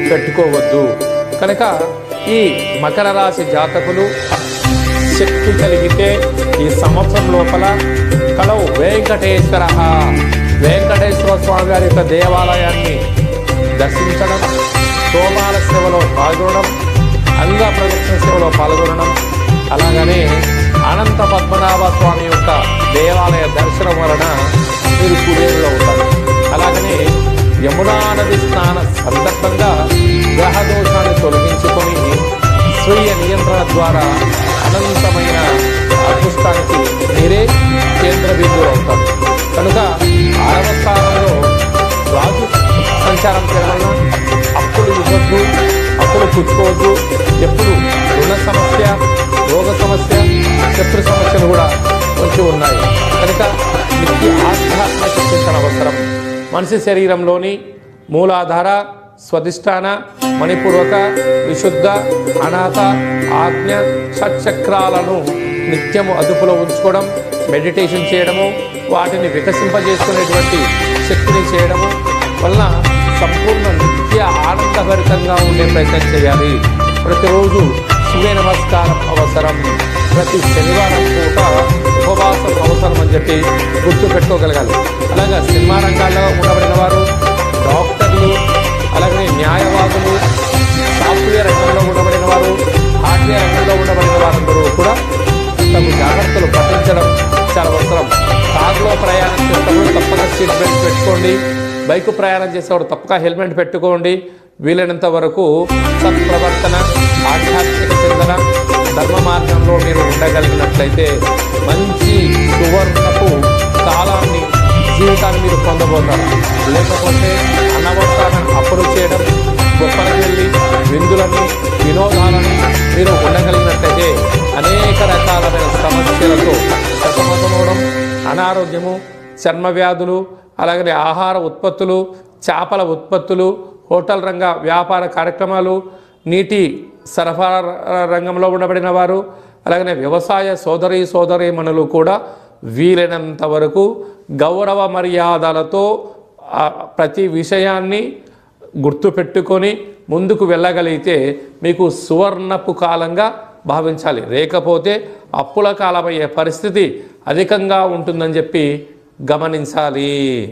పెట్టుకోవద్దు. కనుక ఈ మకర రాశి జాతకులు శక్తి కలిగితే ఈ సంవత్సరం లోపల కలవు వెంకటేశ్వర స్వామి వారి యొక్క దేవాలయాన్ని దర్శించడం, సోమాల సేవలో పాల్గొనడం, అంగ ప్రదక్షిణ సేవలో పాల్గొనడం, అలాగనే అనంత పద్మనాభ స్వామి యొక్క దేవాలయ దర్శనం వలన మీరు కుబేరులు అవుతారు. అలాగనే యమునా నది స్నాన సందర్భంగా గ్రహ దోషాన్ని తొలగించుకొని స్వీయ నియంత్రణ ద్వారా అనంతమైన అదృష్టానికి మీరే కేంద్ర బిందువు అవుతారు. కనుక 6వ స్థానంలో రాజు సంచారం చేయడం వలన అప్పులు ఇవ్వద్దు, అప్పులు పుచ్చుకోవద్దు. ఎప్పుడు రుణ సమస్య, రోగ సమస్య, శత్రు సమస్యలు కూడా కొంచెం ఉన్నాయి. కనుక మీకు ఆధ్యాత్మిక చింతన అవసరం. మనిషి శరీరంలోని మూలాధార, స్వధిష్టాన, మణిపూర్వక, విశుద్ధ, అనాథ, ఆజ్ఞ, షట్చక్రాలను నిత్యము అదుపులో ఉంచుకోవడం, మెడిటేషన్ చేయడము, వాటిని వికసింపజేసుకునేటువంటి శక్తిని చేయడము వలన సంపూర్ణ నిత్య ఆనందభరితంగా ఉండే ప్రయత్నం చేయాలి. ప్రతిరోజు సూర్య నమస్కారం అవసరం. ప్రతి శనివారం పూట ఉపవాసం అవసరం అని చెప్పి గుర్తు పెట్టుకోగలగాలి. అలాగే సినిమా రంగాల్లో ఉండబడిన వారు, డాక్టర్లు, అలాగే న్యాయవాదులు, సాఫ్ట్వేర్ రంగంలో ఉండబడిన వారు, హార్డ్వేర్ రంగంలో ఉండబడిన వారందరూ కూడా తగు జాగ్రత్తలు పాటించడం చాలా అవసరం. కారులో ప్రయాణం చేసేటప్పుడు తప్పక సీట్ బెల్ట్ పెట్టుకోండి. బైక్ ప్రయాణం చేసేవాడు తప్పక హెల్మెట్ పెట్టుకోండి. వీలైనంత వరకు సత్ప్రవర్తన, ఆధ్యాత్మిక చింతన, ధర్మ మార్గంలో మీరు ఉండగలిగినట్లయితే మంచి సువర్ణపు కాలాన్ని, జీవితాన్ని మీరు పొందబోతారు. లేకపోతే అనవసరమైన అప్పులు చేయడం, గొప్పలకు వెళ్ళి విందులని, వినోదాలని మీరు ఉండగలిగినట్లయితే అనేక రకాలమైన సమస్యలతో సతమతమవడం, అనారోగ్యము, చర్మ వ్యాధులు, అలాగే ఆహార ఉత్పత్తులు, చేపల ఉత్పత్తులు, హోటల్ రంగ వ్యాపార కార్యక్రమాలు, నీటి సరఫరా రంగంలో ఉండబడిన వారు, అలాగే వ్యవసాయ సోదరీమణులు కూడా వీలైనంత వరకు గౌరవ మర్యాదలతో ప్రతి విషయాన్ని గుర్తుపెట్టుకొని ముందుకు వెళ్ళగలిగితే మీకు సువర్ణపు కాలంగా భావించాలి. లేకపోతే అప్పుల కాలమయ్యే పరిస్థితి అధికంగా ఉంటుందని చెప్పి గమనించాలి.